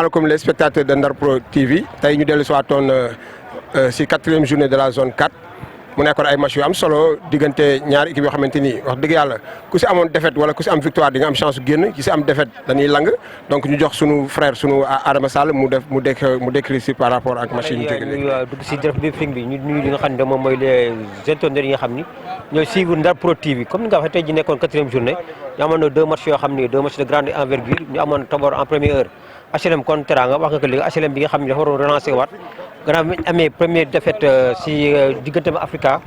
asalaamaaleykum les spectateurs de Ndar Pro TV tey ñu dellu si waatoon si 4e journée de la zone 4 mu nekkoon ay match yu am solo diggante ñaari équipe yoo xamante ni wax dëgg yàlla ku si amoon défaite wala ku si am victoire di nga am chance génn ci si am défaite dañuy lang donc ñu jox sunu frère sunu Adama Sall mu décrire si par rapport ak match yi ñu jógee. dugg si briefing bi ñu nuyu li nga xam ne moom mooy les internautes yi nga xam ni ñooy suivre Ndar Pro TV comme ni nga waxee tey ji nekkoon 4e journée ñu amoon 2 matchs yoo xam ni 2 matchs de grande envergure ñu amoon d'abord en première heure HLM kon Teranga wax nga ko léegi HLM bi nga xam ne dafa waroon relancer waat gannaaw bi ñu amee première défaite si diggante Africa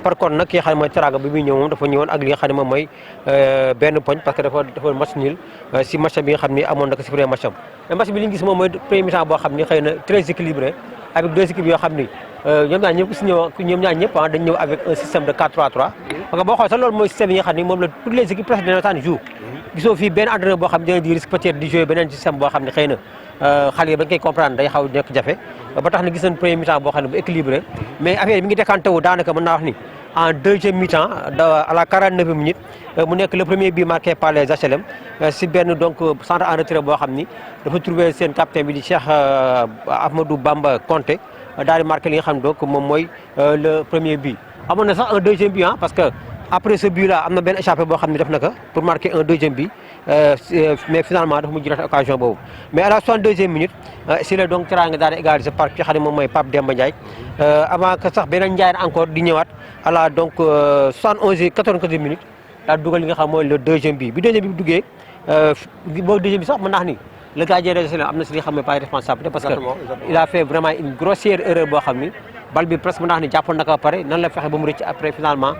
par contre nag ki nga xam ne mooy Teranga bi muy ñëw moom dafa ñëwoon ak li nga xam ne moom mooy benn poñ parce que dafa match nul si match bi nga xam ni amoon na ko si premier match am mais match bi li ñu gis moom mooy premier mi-temps boo xam ni xëy na très équilibré avec 2 équipes yoo xam ni ñoom ñaar ñëpp si ñëw ñoom ñaar ñëpp dañ ñëw avec un système de 4-3-3 parce que boo xoolee sax loolu mooy système yi nga xam ni moom la toutes les équipes presque dina taan joue gisoo fii benn entraîneur boo xam ne dina di risque peut-être di jouer beneen système boo xam ne xëy na xale yi ba nga koy comprendre day xaw nekk jafe ba tax na gis nañ premier mi-temps boo xam ne bu équilibré mais affaire mi ngi décanté wu daanaka mën naa wax ni en deuxième mi-temps à la 49e minute mu nekk le premier but marqué par les HLM si benn donc centre en retrait boo xam ni dafa trouvé seen capitaine bi di Cheikh Ahmadou Bamba Konté daal di marqué li nga xam ne donc moom mooy le premier but amoon na sax un deuxième but parce que après ce but là am na benn échappé boo xam ne def na ko pour marquer un deuxième but mais finalement dafa mujj rate occasion boobu mais à la 62e minute si la donc Teranga daal di égaliser par ki xam ne moom mooy Pape Demba Ndiaye avant que sax beneen Ndiaye encore di ñëwaat à la donc 94e minute daal dugal li nga xam mooy le deuxième but bi deuxième bi duggee boo deuxième bi sax mën naa ni le gardien des HLM am na si li nga xam ne pas responsable parce que il a fait vraiment une grossière erreur boo xam ni bal bi presque mën naa ni jàppoon na ko ba pare nan la fexe ba mu rëcc après finalement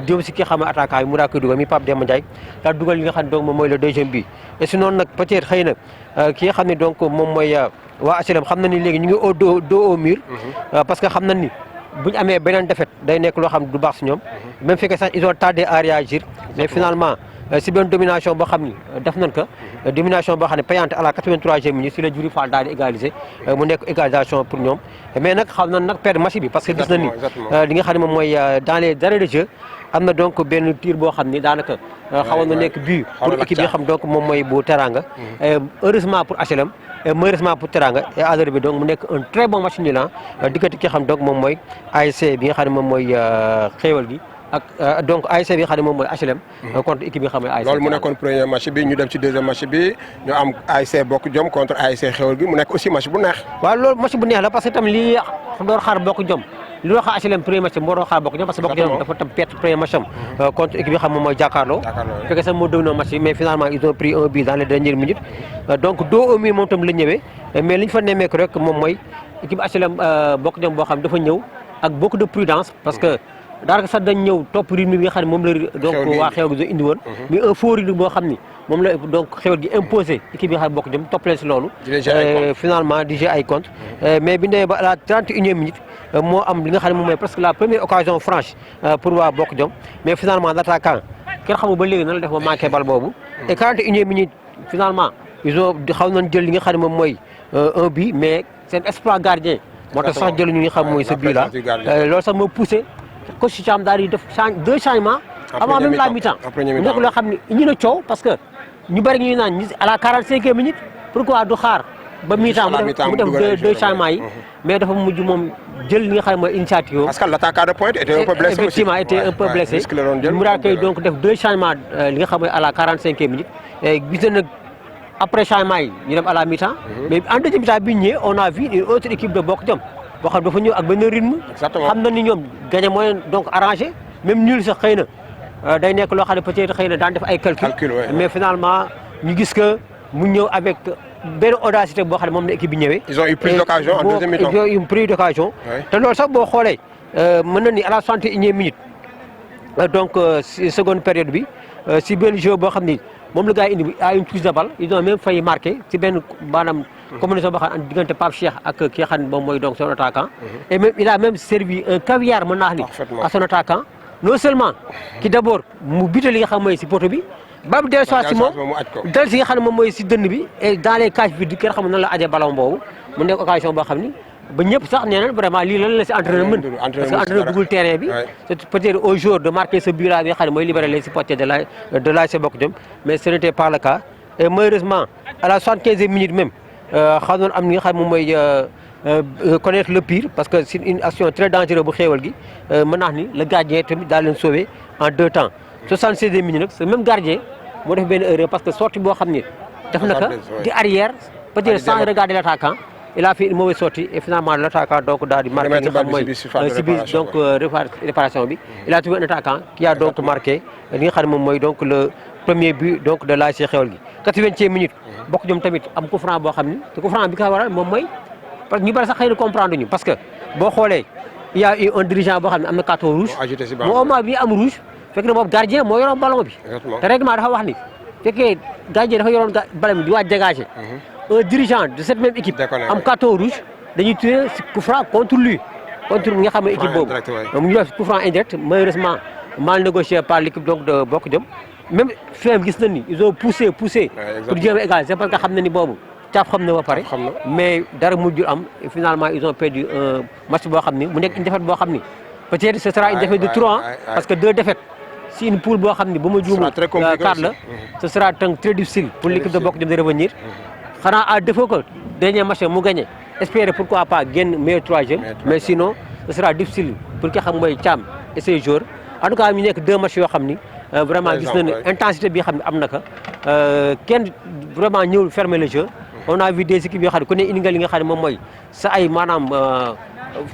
jëm si ki nga xam ne attaquant yi mu daa koy dugal mi Pape Demba Ndiaye daal dugal li nga xam ne donc moom mooy le deuxième but et sinon nag peut-être xëy na ki nga xam ne donc moom mooy waa HLM xam na ni léegi ñu ngi au dos au mur parce que xam na ni bu ñu amee beneen défaite day nekk loo xam ne du baax si ñoom même fekkee sax ils ont tardé à réagir mais finalement si benn domination boo xam ni def nañ ko domination boo xam ne payante à la 83e minute si la Diouri Fall daal di égaliser mu nekk égalisation pour ñoom mais nag xam nañ nag perdre match bi parce que gis nañ ni li nga xam ne moom mooy dans les arrêts de jeu am na donc benn tir boo xam ni daanaka xawoon na nekk but pour équipe yi xam donc moom mooy bu Teranga heureusement pour HLM malheureusement pour Teranga et à bi donc mu nekk un très bon match nul diggante ki xam donc moom mooy ASC bi nga xam ne moom mooy xéewal gi ak donc ASC bi nga xam ne moom mooy HLM contre équipe bi nga xam ne ASC loolu mu nekkoon premier match bi ñu dem ci deuxième match bi ñu am ASC Bokk Jom contre ASC Xewal gi mu nekk aussi match bu neex waaw loolu match bu neex la parce que tam lii door xaar Bokk Jom li doon xaar HLM premier match moo doon xaar Bokk Jom parce que Bokk Jom dafa tam perte premier match am contre équipe bi nga xam moom mooy Jakaarlo fekkee sax moo dominé match bi mais finalement ils ont pris un but dans les dernières minutes donc dos au mur moom tam la ñëwee mais li ñu fa nemmeeku rek moom mooy équipe HLM Bokk Jom boo xam dafa ñëw ak beaucoup de prudence parce que daanaka sax dañ ñëw topp rythme bi nga xam ne moom la donc waa xewal gi indi woon mais un faux rythme boo xam ni moom la donc xewal gi imposé équipe bi nga xam ne Bokk Jom topp leen si loolu finalement di jouer ay compte mais bi ndee ba à la 31e minute moo am li nga xam ne moom mooy presque la première occasion franche pour waa Bokk Jom mais finalement l'attaquant kenn xamul ba léegi nan la def ba manqué bal boobu et 41e minute finalement ils ont xaw nañ jël li nga xam ne moom mooy un but mais seen exploit gardien moo tax sax jëluñu li nga xam mooy ce but là loolu sax moo poussé coach Thiam daal di def 2 changements avant même la mi-temps nekk loo xam ne ñu na coow parce que ñu bëri ñu naan à la 45e minute pourquoi du xaar ba mi-temps mu def 2 changements yi mais dafa mujj moom jël li nga xam ne mooy initiative parce que l'attaquant de pointe était un peu blessé effectivement était un peu blessé mu daal koy donc def 2 changements li nga xam ne à la 45e minute gis na nag après changement yi ñu dem à la mi-temps mais en deuxième mi-temps bi ñëwee on a vu une autre équipe de Bokk Jom boo xam dafa ñëw ak benn rythme xam na ni ñoom gagné mooy donc arrangé même nul sax xëy na day nekk loo xam ne peut-être xëy na daan def ay calcul mais finalement ñu gis que mu ñëw avec benn audacité boo xam ne moom la équipe bi ñëwee ils ont eu plus d'occasion en deuxième mi-temps ils ont eu plus d'occasion te loolu sax boo xoolee mën na ni à la 61e minute donc si seconde période bi si benn jeu boo xam ni moom la gars yi indi à une touche de balle ils ont même failli marquer si benn maanaam combinaison boo xam ne diggante Pape Cheikh ak ki nga xam ne moom mooy donc son attaquant et même il a même servi un caviar mën naa ni à son attaquant non seulement ki d'abord mu bite li nga xam mooy si poto bi ba mu dellu soit si moom dal si nga xam ne moom mooy si dënn bi et dans les cages vides kenn xam nan la aje ballon boobu mu nekk occasion boo xam ni ba ñëpp sax nee nañ vraiment lii lan la si entraîneur mën parce que entraîneur duggul terrain bi c'est peut-être au jour de marquer ce but là bi nga xam ne mooy libérer les supporters de l'ASC Bokk Jom mais ce n'était pas le cas et malheureusement à la 75e minute même xaw noonu am li nga xam moom mooy connaître le pire parce que c'est une action très dangereuse bu xéewal gi mën naa ni le gardien tamit daal leen sauvé en 2 temps 76e minute nag ce même gardien moo def benn erreur parce que sortie boo xam ni def na ko di arrière peut-être sans regarder l'attaquant il a fait une mauvaise sortie et finalement l'attaquant donc daal di marqué nga xam mooy si biir donc réparation bi il a trouvé un attaquant qui a donc marqué li nga xam ne moom mooy donc le premier but donc de l'ASC xéewal gi 80e minute bokk jom tamit am coup franc boo xam ni te coup franc bi ko waral moom mooy parce que ñu bari sax xëy na comprendre ñu parce que boo xoolee il y a eu un dirigeant boo xam ne am na carton rouge moo au moins bi am rouge fekk na boobu gardien moo yoroon ballon bi te règlement dafa wax ni fekkee gardien dafa yoroon ballon bi di waaj dégager un dirigeant de cette même équipe am carton rouge dañuy tuer coup franc contre lui contre nga xam ne équipe boobu moom ñu def coup franc indirect malheureusement mal négocié par l'équipe donc de Bokk Jom même film gis nañ ni ils ont poussé pour jéem a égaliser parce que xam na ni boobu caaf xam na ba pare mais dara mujjul am finalement ils ont perdu un match boo xam ni mu nekk une défaite boo xam ni peut-être ce sera une défaite de 3 parce que 2 défaites si une poule boo xam ni ba ma juumul 4 la ce sera donc très difficile pour l'équipe de Bokk Jom de revenir xanaa à défaut que dernier match mu gagné espérer pourquoi pas génn meilleur 3e mais sinon ce sera difficile pour ki xam mooy Thiam et ses joueurs en tout cas ñu nekk 2 matchs yoo xam ni vraiment gis nañu intensité bi xam ne am na ko kenn vraiment ñëwul fermer le jeu on a vu des équipes yoo xam ne ku ne indi nga li nga xam ne moom mooy sa ay maanaam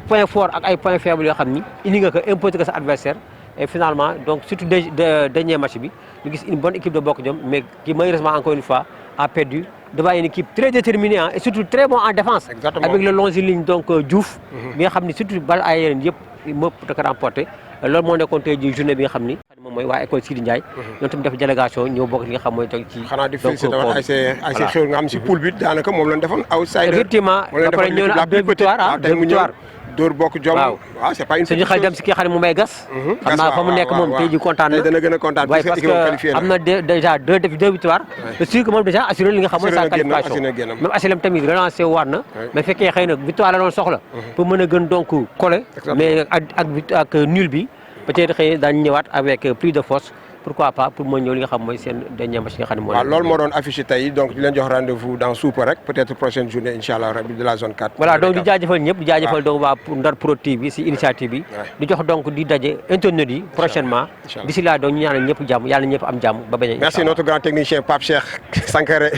point fort ak ay point faible yoo xam ni indi nga ko imposé ko sa adversaire et finalement donc surtout dernier match bi ñu gis une bonne équipe de Bokk Jom mais qui malheureusement encore une fois a perdu devant une équipe très déterminée et surtout très bon en défense avec le longiligne donc Diouf bi nga xam ni surtout balle aérienne yëpp mëpp da ko remporté loolu moo nekkoon tey ji journée bi nga xam ni moom mooy waa école Sidi Ndiaye ñoom tamit def délégation ñëw bokk li nga xam mooy ci xanaa di félicité woon ay xew nga xam si poule bi daanaka moom lañ defoon outsider effectivement après ñëw na 2 victoires dóor Bokk Jom waaw c'est pas une suñu xel dem si ki nga xam ne mu may gas xam naa fa mu nekk moom tey ji kontaan na dana gën a kontaan parce que am na déjà 2 victoires c'est sûr que moom déjà assuré li nga xam mooy sa qualification même HLM tamit relancé war na mais fekkee xëy na victoire la doon soxla pour mën a gën donc coller mais ak nul bi peut-être xëy daañu ñëwaat avec plus de force pourquoi pas pour moo ñëw li nga xam mooy seen dernier match nga xam ne mooy. waaw loolu moo doon affiché tey donc di leen jox rendez-vous dans suupa rek peut-être prochaine journée incha allah rabi de la zone 4. voilà donc di jaajëfal ñëpp di jaajëfal donc waa Ndar Pro TV si initiative bi. di jox donc di daje internautes yi prochainement. d'ici là donc ñu ñaanal ñëpp jàmm yàlla ñëpp am jàmm ba bañ a. merci notre grand technicien Pape Cheikh Sankaré.